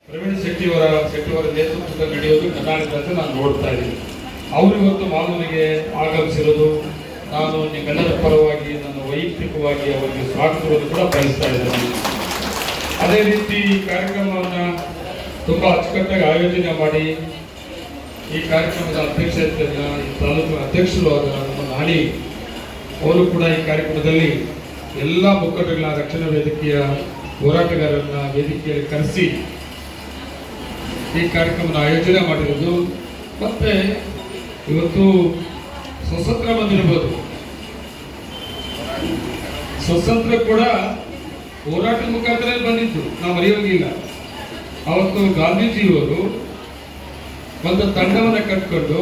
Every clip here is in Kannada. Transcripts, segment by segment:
ಪ್ರವೀಣ್ ಶೆಟ್ಟಿಯವರ ನೇತೃತ್ವದಲ್ಲಿ ನಡೆಯೋದು ಕರ್ನಾಟಕ ಅಂತ ನಾನು ನೋಡ್ತಾ ಇದ್ದೀನಿ. ಅವರು ಇವತ್ತು ಮಾಲೂರಿಗೆ ಆಗಮಿಸಿರೋದು ನಾನು ನಿಮ್ಮೆಲ್ಲರ ಪರವಾಗಿ ನನ್ನ ವೈಯಕ್ತಿಕವಾಗಿ ಅವರಿಗೆ ಸ್ವಾಗತವನ್ನು ಕೂಡ ಬಯಸ್ತಾ ಇದ್ದೇನೆ. ಅದೇ ರೀತಿ ಈ ಕಾರ್ಯಕ್ರಮವನ್ನು ತುಂಬ ಅಚ್ಚುಕಟ್ಟಾಗಿ ಆಯೋಜನೆ ಮಾಡಿ ಈ ಕಾರ್ಯಕ್ರಮದ ಅಧ್ಯಕ್ಷತೆಯನ್ನು ಈ ತಾಲೂಕಿನ ಅಧ್ಯಕ್ಷರು ಆದ ನಮ್ಮ ನಾಣಿ ಅವರು ಕೂಡ ಈ ಕಾರ್ಯಕ್ರಮದಲ್ಲಿ ಎಲ್ಲ ಮುಖಂಡಗಳ ರಕ್ಷಣಾ ವೇದಿಕೆಯ ಹೋರಾಟಗಾರರನ್ನ ವೇದಿಕೆಯಲ್ಲಿ ಕರೆಸಿ ಈ ಕಾರ್ಯಕ್ರಮದ ಆಯೋಜನೆ ಮಾಡಿರೋದು. ಮತ್ತೆ ಇವತ್ತು ಸ್ವತಂತ್ರ ಬಂದಿರ್ಬೋದು, ಸ್ವತಂತ್ರ ಕೂಡ ಹೋರಾಟದ ಮುಖಾಂತರ ಬಂದಿದ್ದು ನಾವು ಮರೆಯೋಗಿಲ್ಲ. ಅವತ್ತು ಗಾಂಧೀಜಿಯವರು ಒಂದು ತಂಡವನ್ನು ಕಟ್ಕೊಂಡು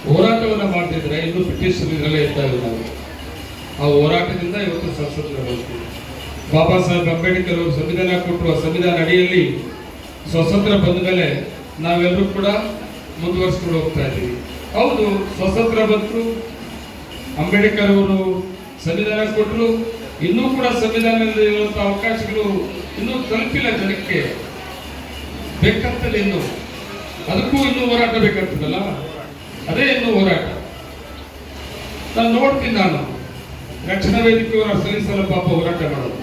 ಹೋರಾಟವನ್ನು ಮಾಡ್ತಿದ್ರೆ ಇನ್ನು ಬ್ರಿಟಿಷರು ಇದರಲ್ಲೇ ಇರ್ತಾ ಇಲ್ಲ. ನಾವು ಆ ಹೋರಾಟದಿಂದ ಇವತ್ತು ಸ್ವತಂತ್ರ ಬಂತು. ಬಾಬಾ ಸಾಹೇಬ್ ಅಂಬೇಡ್ಕರ್ ಅವರು ಸಂವಿಧಾನ ಕೊಟ್ಟರು. ಆ ಸಂವಿಧಾನ ಅಡಿಯಲ್ಲಿ ಸ್ವತಂತ್ರ ಬಂದ ಮೇಲೆ ನಾವೆಲ್ಲರೂ ಕೂಡ ಮುಂದುವರಿಸ್ಕೊಂಡು ಹೋಗ್ತಾ ಇದ್ದೀವಿ. ಹೌದು, ಸ್ವತಂತ್ರ ಬಂತು, ಅಂಬೇಡ್ಕರ್ ಅವರು ಸಂವಿಧಾನ ಕೊಟ್ಟರು, ಇನ್ನೂ ಕೂಡ ಸಂವಿಧಾನದಲ್ಲಿ ಇರುವಂತಹ ಅವಕಾಶಗಳು ಇನ್ನೂ ತಲುಪಿಲ್ಲ ಜನಕ್ಕೆ ಬೇಕಂತಲ್ಲ. ಇನ್ನು ಅದಕ್ಕೂ ಇನ್ನೂ ಹೋರಾಟ ಬೇಕಂತದಲ್ಲ, ಅದೇ ಇನ್ನೂ ಹೋರಾಟ. ನಾನು ನೋಡ್ತೀನಿ, ನಾನು ರಕ್ಷಣಾ ವೇದಿಕೆಯವರ ಸಲ್ಲಿಸಲು ಪಾಪ ಹೋರಾಟ ಮಾಡೋದು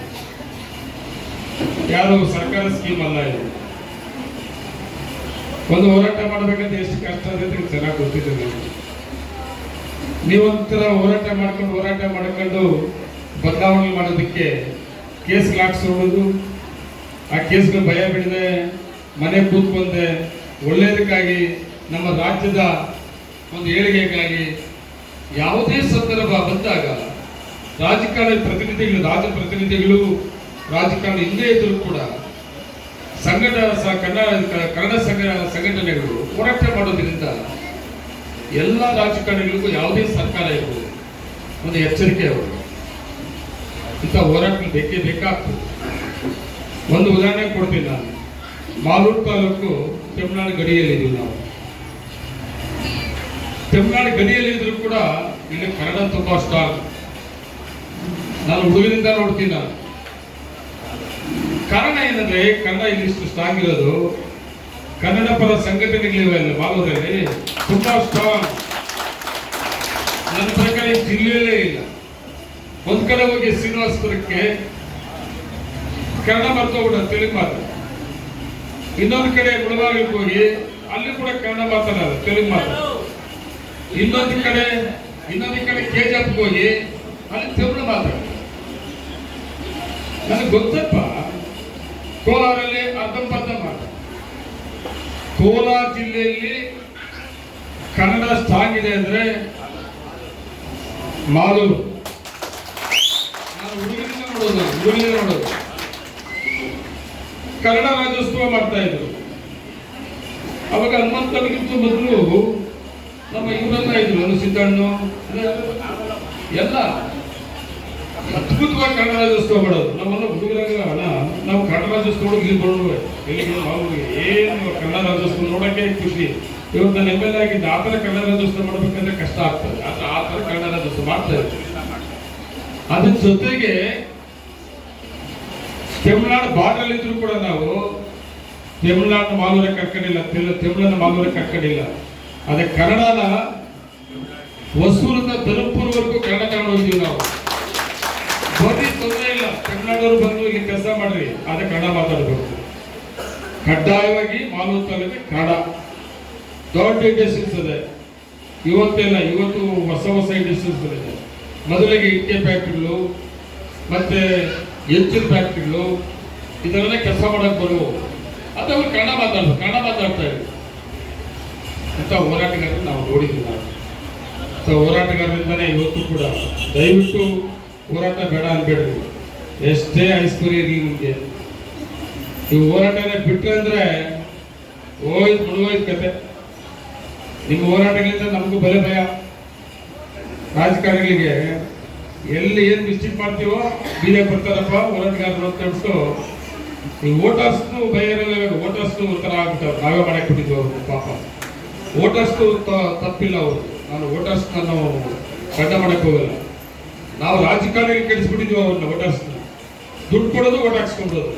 ಯಾರು ಸರ್ಕಾರ ಸ್ಕೀಮ್ ಅಲ್ಲ. ಇದು ಒಂದು ಹೋರಾಟ ಮಾಡಬೇಕಂತ ಎಷ್ಟು ಕಷ್ಟ ಆಗುತ್ತೆ ಚೆನ್ನಾಗಿ ಗೊತ್ತಿದೆ ನನಗೆ. ನೀವೊಂಥರ ಹೋರಾಟ ಮಾಡ್ಕೊಂಡು ಬದಲಾವಣೆ ಮಾಡೋದಕ್ಕೆ ಕೇಸ್ಗಳು ಹಾಕ್ಸೋದು, ಆ ಕೇಸ್ಗಳು ಭಯ ಬಿಡದೆ ಮನೆ ಕೂತ್ಕೊಂಡೆ ಒಳ್ಳೆಯದಕ್ಕಾಗಿ ನಮ್ಮ ರಾಜ್ಯದ ಒಂದು ಏಳಿಗೆಗಾಗಿ ಯಾವುದೇ ಸಂದರ್ಭ ಬಂದಾಗ ರಾಜಕಾರಣಿ ಪ್ರತಿನಿಧಿಗಳು, ರಾಜಪ್ರತಿನಿಧಿಗಳು ರಾಜಕಾರಣ ಹಿಂದೆ ಇದ್ರೂ ಕೂಡ ಕನ್ನಡ ಸಂಘಟನೆಗಳು ಹೋರಾಟ ಮಾಡೋದ್ರಿಂದ ಎಲ್ಲ ರಾಜಕಾರಣಿಗಳಿಗೂ ಯಾವುದೇ ಸರ್ಕಾರ ಇರ್ಬೋದು ಒಂದು ಎಚ್ಚರಿಕೆ ಅವರು ಇಂಥ ಹೋರಾಟಗಳು ಬೇಕೇ ಬೇಕಾಗ್ತದೆ. ಒಂದು ಉದಾಹರಣೆ ಕೊಡ್ತೀನಿ ನಾನು. ಮಾಲೂರು ತಾಲೂಕು ತಮಿಳುನಾಡು ಗಡಿಯಲ್ಲಿದ್ದೀವಿ ನಾವು. ತಮಿಳುನಾಡು ಗಡಿಯಲ್ಲಿದ್ರೂ ಕೂಡ ಇಲ್ಲಿ ಕನ್ನಡ ತುಂಬಾ ಸ್ಟ್ರಾಂಗ್. ನಾನು ಹುಡುಗರಿಂದ ನೋಡ್ತೀನಿ. ನಾನು ಕಾರಣ ಏನಂದ್ರೆ ಕನ್ನಡ ಇಲ್ಲಿಷ್ಟು ಸ್ಟ್ರಾಂಗ್ ಇರೋದು, ಕನ್ನಡ ಪರ ಸಂಘಟನೆಗಳಿವೆಲ್ಲ ಮಾಲೂರಲ್ಲಿ ತುಂಬಾ ಸ್ಟ್ರಾಂಗ್. ನನ್ನ ಪ್ರಕಾರ ಈ ಜಿಲ್ಲೆಯಲ್ಲೇ ಇಲ್ಲ. ಒಂದ್ ಕಡೆ ಹೋಗಿ ಶ್ರೀನಿವಾಸಪುರಕ್ಕೆ ಕನ್ನಡ ಮರ್ತೋಗ್ಬಿಡ, ತೆಲುಗು ಮಾತು. ಇನ್ನೊಂದು ಕಡೆ ಮುಳಬಾಗಿಲಿಗೆ ಹೋಗಿ ಅಲ್ಲಿ ಕೂಡ ಕನ್ನಡ ಮಾತಾಡಲ್ಲ, ತೆಲುಗು ಮಾತು. ಇನ್ನೊಂದು ಕಡೆ ಕೆಜಪ್ಗೆ ಹೋಗಿ ಅಲ್ಲಿ ತಮಿಳು ಮಾತಾಡ. ನನಗೆ ಗೊತ್ತಪ್ಪ, ಕೋಲಾರಲ್ಲಿ ಅರ್ಧಂಬರ್ಧ ಮಾತು. ಕೋಲಾರ ಜಿಲ್ಲೆಯಲ್ಲಿ ಕನ್ನಡ ಸ್ಟ್ರಾಂಗ್ ಇದೆ ಅಂದ್ರೆ ಮಾಲೂರು. ನಾನು ಹುಡುಗರಿಂದ ನೋಡೋದು ಕನ್ನಡ ರಾಜ್ಯೋತ್ಸವ ಮಾಡ್ತಾ ಇದ್ರು. ಅವಾಗ ಹನುಮಂತನಿಗಿಂತ ಮೊದಲು ನಮ್ಮ ಇವರೆಲ್ಲ ಇದ್ರು, ಸಿದ್ದಣ್ಣು ಎಲ್ಲ ಅದ್ಭುತವಾಗಿ ಕನ್ನಡ ರಾಜ್ಯೋತ್ಸವ ಮಾಡೋದು. ನಮ್ಮನ್ನ ಹುಡುಗರಾಗ ನಾವು ಕನ್ನಡ ರಾಜ್ಯೋತ್ಸವ ಇಲ್ಲಿ ಬರೋದು ಏನು ಕನ್ನಡ ರಾಜ್ಯೋತ್ಸವ ನೋಡಕ್ಕೆ ಖುಷಿ. ಇವತ್ತು ನಾನು ಎಮ್ ಎಲ್ ಎ ಆಗಿದ್ದ ಆ ಥರ ಕನ್ನಡ ರಾಜ್ಯೋತ್ಸವ ಮಾಡ್ಬೇಕಂದ್ರೆ ಕಷ್ಟ ಆಗ್ತದೆ. ಆ ಥರ ಕನ್ನಡ ರಾಜ್ಯೋತ್ಸವ ಮಾಡ್ತಾ ಇರ್ತೀವಿ. ಅದ್ರ ಜೊತೆಗೆ ತಮಿಳುನಾಡು ಬಾರ್ಡರ್ ಇದ್ರು ಕೂಡ ನಾವು ತಮಿಳುನಾಡು ಮಾಲೂರ ಕರ್ಕೊಂಡಿಲ್ಲ, ತಮಿಳನ್ನ ಮಾಲೂರ ಕರ್ಕೊಂಡಿಲ್ಲ. ಅದೇ ಕನ್ನಡನ ಹೊಸೂರಿಂದ ಧರ್ಮಪುರವರೆಗೂ ಕನ್ನಡ ತಗೊಂಡು ಹೋಗಿದ್ದೀವಿ ನಾವು. ಬರೀ ತೊಂದರೆ ಇಲ್ಲ, ತಮಿಳುನಾಡವರು ಬಂದು ಇಲ್ಲಿ ಕೆಲಸ ಮಾಡ್ರಿ, ಅದೇ ಕನ್ನಡ ಮಾತಾಡಬೇಕು. ಕಡ್ಡಾಯವಾಗಿ ಮಾಲೂರು ತಾಲೂಕಿಗೆ ಕನ್ನಡ. ದೊಡ್ಡ ಇಂಡಸ್ಟ್ರೀಸ್ ಇದೆ ಇವತ್ತೆಲ್ಲ. ಇವತ್ತು ಹೊಸ ಇಂಡಸ್ಟ್ರೀಸ್ ಇದೆ. ಮೊದಲಿಗೆ ಇಟ್ಟಿಗೆ ಫ್ಯಾಕ್ಟ್ರಿಗಳು ಮತ್ತೆ ಎಂಚಿನ ಫ್ಯಾಕ್ಟ್ರಿಗಳು ಇದನ್ನೆಲ್ಲ ಕೆಲಸ ಮಾಡಕ್ ಬರುವು. ಅದವರು ಕನ್ನಡ ಮಾತಾಡ್ತಾ ಇದ್ರು. ಇಂಥ ಹೋರಾಟಗಾರರು ನಾವು ನೋಡಿದ್ವಿ. ನಾವು ಹೋರಾಟಗಾರರಿಂದಾನೇ ಇವತ್ತು ಕೂಡ ದಯವಿಟ್ಟು ಹೋರಾಟ ಬೇಡ ಅನ್ಬೇಡ್ರಿ. ಎಷ್ಟೇ ಹೈಸ್ಕೂಲ್ ಇರಲಿ ನಿಮಗೆ, ನೀವು ಹೋರಾಟನೇ ಬಿಟ್ರೆ ಅಂದ್ರೆ ಮುಳುಗೋಯ್ತು ಕತೆ. ನಿಮ್ಮ ಹೋರಾಟಗಳಿಂದ ನಮಗೂ ಬಲೆ ಭಯ. ರಾಜಕಾರಣಿಗಳಿಗೆ ಎಲ್ಲಿ ಏನು ಮಿಸ್ಟೇಕ್ ಮಾಡ್ತೀವೋ ಬೀದೇ ಬರ್ತಾರಪ್ಪ ಹೋರಾಟಗಾರರು ಅಂತ ಹೇಳ್ಬಿಟ್ಟು ಈ ವೋಟರ್ಸ್ನು ಭಯ ಇರಲ್ಲ. ವೋಟರ್ಸ್ನು ಒಂಥರ ಆಗ್ಬಿಟ್ಟವ್ರು. ನಾವೇ ಮಾಡಕ್ಕೆ ಬಿಟ್ಟಿದ್ವಿ ಅವ್ರು. ಪಾಪ ವೋಟರ್ಸ್ನು ತಪ್ಪಿಲ್ಲ ಅವರು. ನಾನು ವೋಟರ್ಸ್ ನಾನು ಖಂಡ ಮಾಡಕ್ಕೆ ಹೋಗಲ್ಲ. ನಾವು ರಾಜಕಾರಣಿಗೆ ಕೆಡಿಸ್ಬಿಟ್ಟಿದ್ವಿ ಅವ್ರನ್ನ. ವೋಟರ್ಸ್ನ ದುಡ್ಡು ಕೊಡೋದು, ಓಟ್ ಹಾಕ್ಸ್ಕೊಂಡೋದು,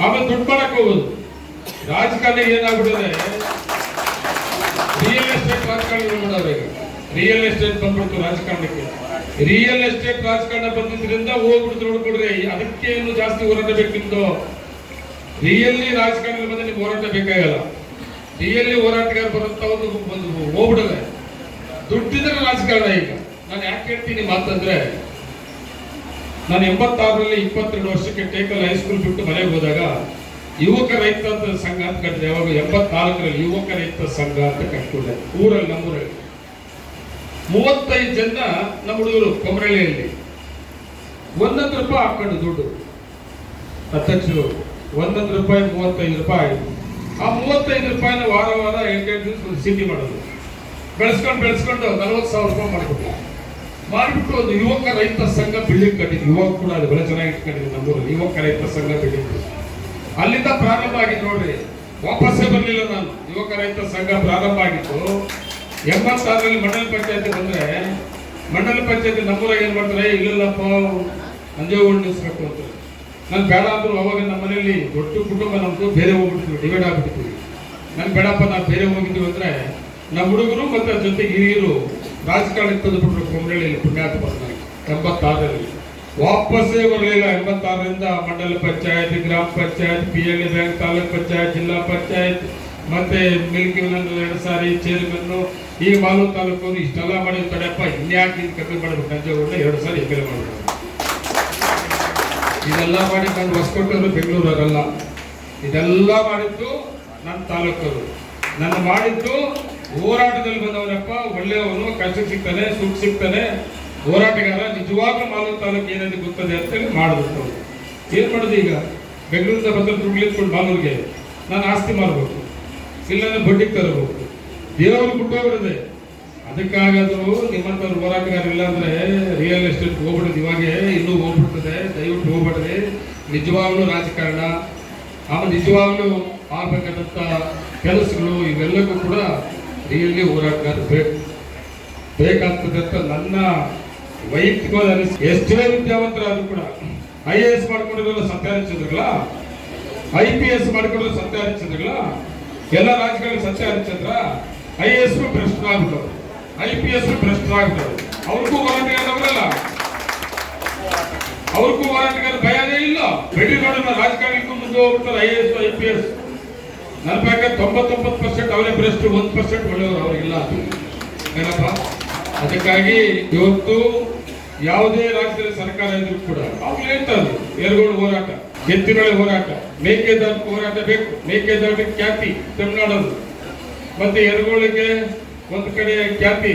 ಆಮೇಲೆ ದುಡ್ಡು ಮಾಡಕ್ಕೆ ಹೋಗೋದು. ರಾಜಕಾರಣ ಏನಾಗ್ಬಿಟ್ಟಿದೆ, ರಿಯಲ್ ಎಸ್ಟೇಟ್ ರಾಜಕಾರಣ ಮಾಡೋರು. ಈಗ ರಿಯಲ್ ಎಸ್ಟೇಟ್ ಬಂದ್ಬಿಡ್ತು ರಾಜಕಾರಣಕ್ಕೆ. ರಿಯಲ್ ಎಸ್ಟೇಟ್ ರಾಜಕಾರಣ ಬಂದಿದ್ರಿಂದ ಹೋಗ್ಬಿಡ್ತು ನೋಡ್ಕೊಡ್ರಿ. ಅದಕ್ಕೆ ಇನ್ನು ಜಾಸ್ತಿ ಹೋರಾಟ ಬೇಕಿತ್ತು. ರಿಯಲಿ ರಾಜಕಾರಣ ಬಂದ್ರೆ ನಿಮ್ಗೆ ಹೋರಾಟ ಬೇಕಾಗಲ್ಲ. ರಿಯಲಿ ಹೋರಾಟಗಾರ ಬರುತ್ತಾ ಒಂದು ಹೋಗ್ಬಿಡದೆ ದುಡ್ಡಿದ್ರೆ ರಾಜಕಾರಣ. ಈಗ ನಾನು ಯಾಕೆ ಹೇಳ್ತೀನಿ ಮಾತಂದ್ರೆ, ನಾನು 86ರಲ್ಲಿ 22 ವರ್ಷಕ್ಕೆ ಟೇಕಲ್ ಹೈಸ್ಕೂಲ್ ಬಿಟ್ಟು ಮನೆಗೆ ಹೋದಾಗ ಯುವಕ ರೈತ ಸಂಘ ಅಂತ ಕಟ್ಟಿದೆ. ಯಾವಾಗ 84ರಲ್ಲಿ ಯುವಕ ರೈತ ಸಂಘ ಅಂತ ಕಟ್ಕೊಂಡೆ ಊರಲ್ಲಿ. ನಮ್ಮೂರಲ್ಲಿ 35 ಜನ ನಮ್ಮ ಹುಡುಗರು ಕೊಮರಳ್ಳಿಯಲ್ಲಿ 1 ರೂಪಾಯಿ ಹಾಕೊಂಡು ದುಡ್ಡು ಅಧ್ಯಕ್ಷರು 1 ರೂಪಾಯಿ 35 ರೂಪಾಯಿ. ಆ 35 ರೂಪಾಯಿನ ವಾರ ವಾರ 8 ದಿವಸ ಸಿಟಿ ಮಾಡೋದು. ಬೆಳೆಸ್ಕೊಂಡು 40,000 ರೂಪಾಯಿ ಮಾಡಿಬಿಟ್ಟು ಒಂದು ಯುವಕ ರೈತ ಸಂಘ ಬಿಲ್ಡಿಂಗ್ ಕಟ್ಟಿದ್ವಿ. ಯುವಕ ಕೂಡ ಅದು ಬಹಳ ಚೆನ್ನಾಗಿ ಇಟ್ಕೊಂಡಿದ್ವಿ ನಮ್ಮೂರಲ್ಲಿ. ಯುವಕ ರೈತ ಸಂಘ ಬಿಲ್ಡಿಂಗ್ ಅಲ್ಲಿಂದ ಪ್ರಾರಂಭ ಆಗಿದ್ದು ನೋಡ್ರಿ. ವಾಪಸ್ಸೇ ಬರಲಿಲ್ಲ ನಾನು. ಯುವಕ ರೈತ ಸಂಘ ಪ್ರಾರಂಭ ಆಗಿತ್ತು 86ರಲ್ಲಿ ಮಂಡಲ ಪಂಚಾಯತಿ ಬಂದ್ರೆ, ಮಂಡಲ ಪಂಚಾಯತಿ ನಮ್ಮೂರಾಗ ಏನ್ ಮಾಡ್ತಾರೆ, ಇಲ್ಲಪ್ಪ ಅಂಜೇಗೌಡ ನಿಲ್ಲಿಸ್ಬೇಕು ಅಂತ. ನಾನು ಬೇಡ ಅಂದ್ರು. ಅವಾಗ ನಮ್ಮ ಮನೆಯಲ್ಲಿ ದೊಡ್ಡ ಕುಟುಂಬ ನಮ್ದು, ಬೇರೆ ಹೋಗ್ಬಿಡ್ತೀವಿ, ಡಿವೈಡ್ ಆಗ್ಬಿಡ್ತೀವಿ. ನನ್ ಬೇಡಪ್ಪ ನಾವು ಬೇರೆ ಹೋಗಿದ್ದೀವಿ ಅಂದ್ರೆ ನಮ್ಮ ಹುಡುಗರು ಮತ್ತೆ ಜೊತೆಗೆ ಹಿರಿಯರು ರಾಜಕಾರಣಕ್ಕೆ ತಂದುಬಿಟ್ರು. ಕೊಮರಳ್ಳಿಯಲ್ಲಿ ಪುಣ್ಯಾತ್ಮ 86ರಲ್ಲಿ ವಾಪಸ್ಸೇ ಬರಲಿಲ್ಲ. 86ರಿಂದ ಮಂಡಲ ಪಂಚಾಯತ್, ಗ್ರಾಮ ಪಂಚಾಯತ್, PLA ಬ್ಯಾಂಕ್, ತಾಲೂಕ್ ಪಂಚಾಯತ್, ಜಿಲ್ಲಾ ಪಂಚಾಯತ್, ಮತ್ತೆ ಮಿಲ್ಕಿ 2 ಸಾರಿ ಚೇರ್ಮನ್. ಈಗ ಮಾಲೂರು ತಾಲೂಕು ಇಷ್ಟೆಲ್ಲ ಮಾಡಿ ತಡೆಯಪ್ಪ, ಇನ್ಯಾಕೆ ಕಮ್ಮಿ ಮಾಡಬೇಕು, ನಂಜೇಗೌಡ 2 ಸಾರಿ ಎಮ್ ಎಲ್ ಎ ಮಾಡಬೇಕು. ಇದೆಲ್ಲ ಮಾಡಿ ನಾನು ಹೊಸಕೋಟೆಯವರು, ಬೆಂಗಳೂರವರಲ್ಲ. ಇದೆಲ್ಲ ಮಾಡಿದ್ದು ನನ್ನ ತಾಲೂಕವರು. ನನ್ನ ಮಾಡಿದ್ದು ಹೋರಾಟದಲ್ಲಿ ಬಂದವನಪ್ಪ, ಒಳ್ಳೆಯವನು, ಕಷ್ಟಕ್ಕೆ ಸಿಗ್ತಾನೆ, ಸುಖ ಸಿಗ್ತಾನೆ, ಹೋರಾಟಗಾರ, ನಿಜವಾಗ್ಲೂ ಮಾಲೂರು ತಾಲೂಕು ಏನೇನು ಗೊತ್ತದೆ ಅಂತೇಳಿ ಮಾಡಿದ್ರು. ಏನ್ ಮಾಡುದು ಈಗ? ಬೆಂಗಳೂರಿಂದ ಬಂದ ದುಡ್ಡು ಇಟ್ಕೊಂಡು ಮಾಲೂರಿಗೆ ನಾನು ಆಸ್ತಿ ಮಾರ್ಬೇಕು, ಇಲ್ಲಾಂದ್ರೆ ಬಡ್ಡಿಗೆ ತರಬೇಕು. ದೇವರು ಬಿಟ್ಟೋಗ್ಬಿಡದೆ. ಅದಕ್ಕಾಗಾದ್ರು ನಿಮ್ಮಂತವ್ರು ಹೋರಾಟಗಾರ ಇಲ್ಲ ಅಂದ್ರೆ ರಿಯಲ್ ಎಸ್ಟೇಟ್ ಹೋಗ್ಬಿಡುದು. ಇವಾಗೆ ಇನ್ನೂ ಹೋಗ್ಬಿಡ್ತದೆ. ದಯವಿಟ್ಟು ಹೋಗ್ಬಿಡ್ರಿ. ನಿಜವಾಗ್ಲೂ ರಾಜಕಾರಣ, ಆಮೇಲೆ ನಿಜವಾಗ್ಲೂ ಆಗ್ಬೇಕಾದಂತ ಕೆಲಸಗಳು ಇವೆಲ್ಲಕ್ಕೂ ಕೂಡ ರಿಯಲಿ ಹೋರಾಟಗಾರ ಬೇಕಾಗ್ತದೆ ಅಂತ ನನ್ನ ವೈಯಕ್ತಿಕವಾದ ಅನಿಸಿಕೆ. ಎಷ್ಟೇ ವಿದ್ಯಾವಂತರಾದ್ರೂ ಕೂಡ IAS ಮಾಡ್ಕೊಂಡಿರೋಲ್ಲ ಸತ್ಯಹರಿಶ್ಚಂದ್ರಗಳ, IPS ಮಾಡ್ಕೊಂಡಿರೋ ಸತ್ಯಹರಿಶ್ಚಂದ್ರಗಳ, ಎಲ್ಲ ರಾಜಕಾರಣಿ ಸತ್ಯಹರಿಶ್ಚಂದ್ರ. IAS ಭ್ರಷ್ಟರಾಗ್ಬಿಟ್ಟರು, IPS ಭ್ರಷ್ಟರಾಗ್ಬಿಟ್ಟರು. ಅವ್ರಿಗೂ ಹೋರಾಟಗಾರವರಲ್ಲ, ಅವ್ರಿಗೂ ಹೋರಾಟಗಾರ ಭಯನೇ ಇಲ್ಲ. ಬೆಳಿ ನೋಡೋಣ, ರಾಜಕಾರಣಕ್ಕೂ ಮುಂದೆ ಹೋಗ್ಬಿಡ್ತಾರೆ IAS IPS. ನನ್ನ ಪ್ರಕಾರ 99% ಅವರೇ ಭ್ರಷ್ಟ, 1% ಒಳ್ಳೆಯವರು ಅವ್ರಿಗಿಲ್ಲ. ಏನಪ್ಪ? ಅದಕ್ಕಾಗಿ ಇವತ್ತು ಯಾವುದೇ ರಾಜ್ಯದಲ್ಲಿ ಸರ್ಕಾರ ಇದ್ರು ಕೂಡ ಅವ್ರು ಹೇಳ್ತಾರೆ ಎರಗೋಳು ಹೋರಾಟ, ಎತ್ತಿನೊಳೆ ಹೋರಾಟ, ಮೇಕೆದಾಟು ಹೋರಾಟ ಬೇಕು. ಮೇಕೆದಾಟು ಖ್ಯಾತಿ ತಮಿಳುನಾಡದು, ಮತ್ತೆ ಎರಗೋಳಿಗೆ ಒಂದು ಕಡೆ ಖ್ಯಾತಿ.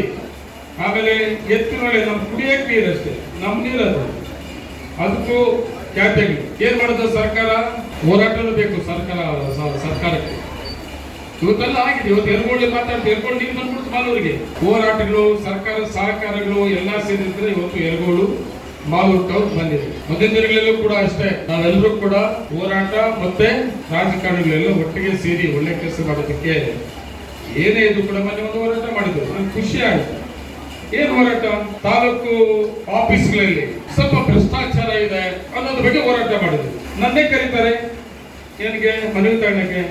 ಆಮೇಲೆ ಎತ್ತಿನೊಳೆ ನಮ್ಮ ಕುಡಿಯಕ್ಕೆ ನೀರಷ್ಟೇ, ನಮ್ಮ ನೀರದು, ಅದಕ್ಕೂ ಖ್ಯಾತಿಗಳು. ಏನ್ ಮಾಡೋದು ಸರ್ಕಾರ? ಹೋರಾಟನೂ ಬೇಕು ಸರ್ಕಾರಕ್ಕೆ. ಇವತ್ತೆಲ್ಲ ಆಗಿದೆ. ಇವತ್ತು ಎರಗೋಳಿ ಮಾತಾಡ್ತೀವಿ, ಎರಗೋಳು ನೀರು ಬಂದ್ಬಿಡ್ತು ಮಾಲೂರಿಗೆ. ಹೋರಾಟಗಳು, ಸರ್ಕಾರ ಸಹಕಾರಗಳು ಎಲ್ಲ ಸೇರಿದ್ರೆ ಇವತ್ತು ಎರಗೋಳು ಮಾಲೂರು ಟೌನ್ ಬಂದಿದೆ. ಮುಂದಿನ ದಿನಗಳಲ್ಲೂ ಕೂಡ ಅಷ್ಟೇ ನಾವೆಲ್ಲರೂ ಕೂಡ ಹೋರಾಟ ಮತ್ತೆ ರಾಜಕಾರಣಿಗಳೆಲ್ಲ ಒಟ್ಟಿಗೆ ಸೇರಿ ಒಳ್ಳೆ ಕೆಲಸ ಮಾಡೋದಕ್ಕೆ ಏನೇ ಇದು ಕೂಡ ಮೊನ್ನೆ ಒಂದು ಹೋರಾಟ ಮಾಡಿದ್ರು. ನಂಗೆ ಖುಷಿ ಆಯ್ತು. ಏನ್ ಹೋರಾಟ? ತಾಲೂಕು ಆಫೀಸ್ಗಳಲ್ಲಿ ಸ್ವಲ್ಪ ಭ್ರಷ್ಟಾಚಾರ ಇದೆ ಅನ್ನೋದ್ರ ಬಗ್ಗೆ ಹೋರಾಟ ಮಾಡಿದ್ರು. ನನ್ನೇ ಕರೀತಾರೆ ಏನಿಗೆ ಮನವಿ ತಗೊಳ್ಳಕ್ಕೆ.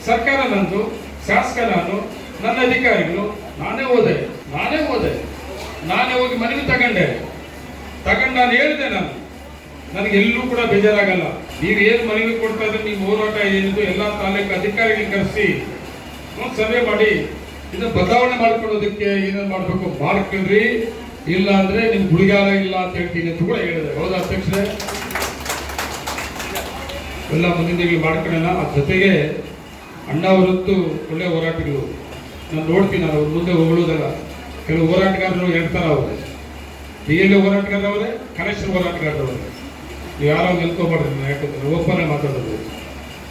ಸರ್ಕಾರ ನಂದು, ಶಾಸಕ ನಾನು, ನನ್ನ ಅಧಿಕಾರಿಗಳು. ನಾನೇ ಹೋದೆ, ನಾನೇ ಹೋಗಿ ಮನವಿ ತಗೊಂಡು ನಾನು ಹೇಳಿದೆ. ನನಗೆ ಎಲ್ಲೂ ಕೂಡ ಬೇಜಾರಾಗಲ್ಲ. ನೀವು ಏನು ಮನವಿ ಕೊಡ್ತಾ ಇದ್ರೆ ನೀವು ಹೋರಾಟ ಏನಿದು ಎಲ್ಲ ತಾಲೂಕು ಅಧಿಕಾರಿಗಳು ಕರೆಸಿ ಸರ್ವೆ ಮಾಡಿ ಇದನ್ನ ಬದಲಾವಣೆ ಮಾಡ್ಕೊಳ್ಳೋದಕ್ಕೆ ಏನೇನು ಮಾಡ್ಬೇಕು ಮಾಡ್ಕೊಳ್ರಿ, ಇಲ್ಲ ಅಂದ್ರೆ ನಿಮ್ ಗುಳಿಗಾಲ ಇಲ್ಲ ಅಂತ ಹೇಳ್ತೀನಿ ಅಂತ ಕೂಡ ಹೇಳಿದೆ. ಹೌದಾ ಅಧ್ಯಕ್ಷರೇ? ಎಲ್ಲ ಮುಂದಿನ ದಿನಗಳು ಮಾಡ್ಕೊಳ್ಳೋಣ. ಅದ್ರ ಜೊತೆಗೆ ಅಣ್ಣ ಅವರದ್ದು ಒಳ್ಳೆ ಹೋರಾಟಗಳು ನಾನು ನೋಡ್ತೀನಿ. ಅವ್ರ ಮುಂದೆ ಹೊಗಳುವುದಲ್ಲ. ಕೆಲವು ಹೋರಾಟಗಾರರು ಹೇಳ್ತಾರ, ಅವ್ರೆ ರಿಯಲ್ ಹೋರಾಟಗಾರವ್ರೆ, ಕನೆಕ್ಷನ್ ಹೋರಾಟಗಾರವ್ರೆ. ನೀವು ಯಾರೋ ನಿಲ್ಕೋಬಾರ್ದು, ಯಾಕಂದ್ರೆ ಓಪನ್ ಮಾತಾಡೋದು.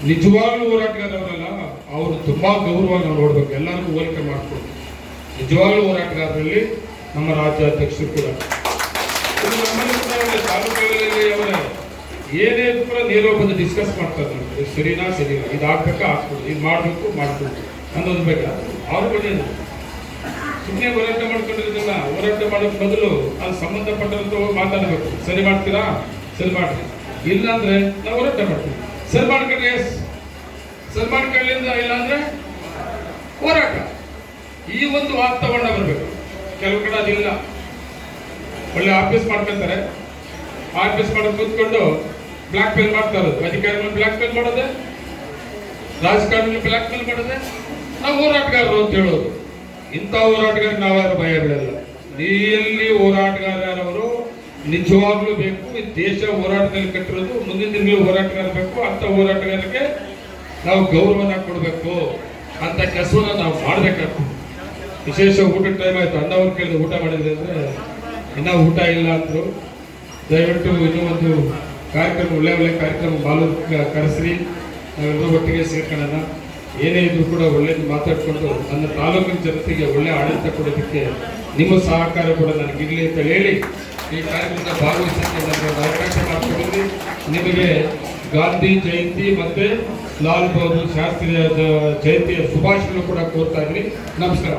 ನಿಜವಾಗ್ಲೂ ಹೋರಾಟಗಾರವರಲ್ಲ, ಅವರು ತುಂಬಾ ಗೌರವವಾಗಿ ನಾವು ನೋಡ್ಬೇಕು. ಎಲ್ಲರಿಗೂ ಹೋಲಿಕೆ ಮಾಡ್ಕೊಂಡು ನಿಜವಾಗ್ಲೂ ಹೋರಾಟಗಾರರಲ್ಲಿ ನಮ್ಮ ರಾಜ್ಯಾಧ್ಯಕ್ಷರು ಕೂಡ ತಾಲೂಕುಗಳಲ್ಲಿ ಅವರೇ ಏನೇ ಕೂಡ ನೇರವಾಗಿ ಬಂದು ಡಿಸ್ಕಸ್ ಮಾಡ್ತಾರೆ. ಇದು ಸರಿನಾ ಸರಿನಾ, ಇದು ಆಗ್ಬೇಕಾ ಆಗ್ಬೋದು, ಇದು ಮಾಡ್ಬೇಕು ಅನ್ನೋದು ಬೇಕಾ ಅವ್ರ ಬಗ್ಗೆ. ಸುಮ್ಮನೆ ಹೋರಾಟ ಮಾಡ್ಕೊಂಡಿರೋದಿಲ್ಲ. ಹೋರಾಟ ಮಾಡೋದ್ ಬದಲು ಅದು ಸಂಬಂಧಪಟ್ಟಂತ ಮಾತಾಡಬೇಕು. ಸರಿ ಮಾಡ್ತೀರಾ? ಸರಿ ಮಾಡ್ತೀವಿ. ಇಲ್ಲ ಅಂದ್ರೆ ನಾವು ಹೋರಾಟ ಮಾಡ್ತೀವಿ. ಸರಿ ಮಾಡ್ಕೊಂಡ್ರೆ ಸನ್ಮಾನ ಕಳ್ಳಿಂದ ಇಲ್ಲ ಅಂದ್ರೆ ಹೋರಾಟ. ಈ ಒಂದು ವಾತಾವರಣ ಬರಬೇಕು. ಕೆಲವು ಕಡೆ ಅದಿಲ್ಲ. ಒಳ್ಳೆ ಆಫೀಸ್ ಮಾಡ್ಕೊಂತಾರೆ, ಆಫೀಸ್ ಮಾಡೋದು ಕೂತ್ಕೊಂಡು ಬ್ಲಾಕ್ ಮೇಲ್ ಮಾಡ್ತಾ ಇರೋದು. ಅಧಿಕಾರಿಗಳು ಬ್ಲಾಕ್ ಮೇಲ್ ಮಾಡೋದೆ, ರಾಜಕಾರಣಿಗಳು ಬ್ಲಾಕ್ ಮೇಲ್ ಮಾಡೋದೆ. ನಾವು ಹೋರಾಟಗಾರರು ಅಂತ ಹೇಳೋದು. ಇಂಥ ಹೋರಾಟಗಾರ ನಾವ್ಯಾರು ಭಯ ಬಿಡಲ್ಲ. ಎಲ್ಲಿ ಹೋರಾಟಗಾರರವರು ನಿಜವಾಗ್ಲೂ ಬೇಕು. ಈ ದೇಶ ಹೋರಾಟದಲ್ಲಿ ಕಟ್ಟಿರೋದು, ಮುಂದಿನ ದಿನಗಳು ಹೋರಾಟಗಾರ ಬೇಕು. ಅಂತ ಹೋರಾಟಗಾರರಿಗೆ ನಾವು ಗೌರವನ ಕೊಡಬೇಕು. ಅಂತ ಕೆಲಸವನ್ನ ನಾವು ಮಾಡಬೇಕಾಗ್ತದೆ. ವಿಶೇಷ ಊಟದ ಟೈಮ್ ಆಯ್ತು. ಅನ್ನವನ್ನು ಕೇಳಿದ್ರೆ ಊಟ ಮಾಡಿದ್ರೆ ಅಂದ್ರೆ ಇನ್ನೂ ಊಟ ಇಲ್ಲ ಅಂದ್ರು. ದಯವಿಟ್ಟು ಇನ್ನೂ ಒಂದು ಕಾರ್ಯಕ್ರಮ, ಒಳ್ಳೆ ಕಾರ್ಯಕ್ರಮ ಮಾಡೋದಕ್ಕೆ ಕರೆಸ್ರಿ. ನಾವೆಲ್ಲರೂ ಒಟ್ಟಿಗೆ ಸೇರ್ಕೊಳ್ಳೋಣ. ಏನೇ ಇದ್ರು ಕೂಡ ಒಳ್ಳೇದು ಮಾತಾಡ್ಕೊಂಡು ನನ್ನ ತಾಲೂಕಿನ ಜನತೆಗೆ ಒಳ್ಳೆ ಆಡಳಿತ ಕೊಡೋದಕ್ಕೆ ನಿಮ್ಮ ಸಹಕಾರ ಕೂಡ ನನಗಿರಲಿ ಅಂತ ಹೇಳಿ ಈ ಕಾರ್ಯಕ್ರಮದ ಭಾಗವಹಿಸಕ್ಕೆ ನನಗೆ ಅವಕಾಶ ಮಾಡಿಕೊಡಿದ್ರಿ. ನಿಮಗೆ ಗಾಂಧಿ ಜಯಂತಿ ಮತ್ತೆ ಲಾಲ್ ಬಹದ್ದೂರ್ ಶಾಸ್ತ್ರಿ ಜಯಂತಿಯ ಶುಭಾಶಯಗಳು ಕೂಡ ಕೋರ್ತಾ ಇದ್ದೀನಿ. ನಮಸ್ಕಾರ.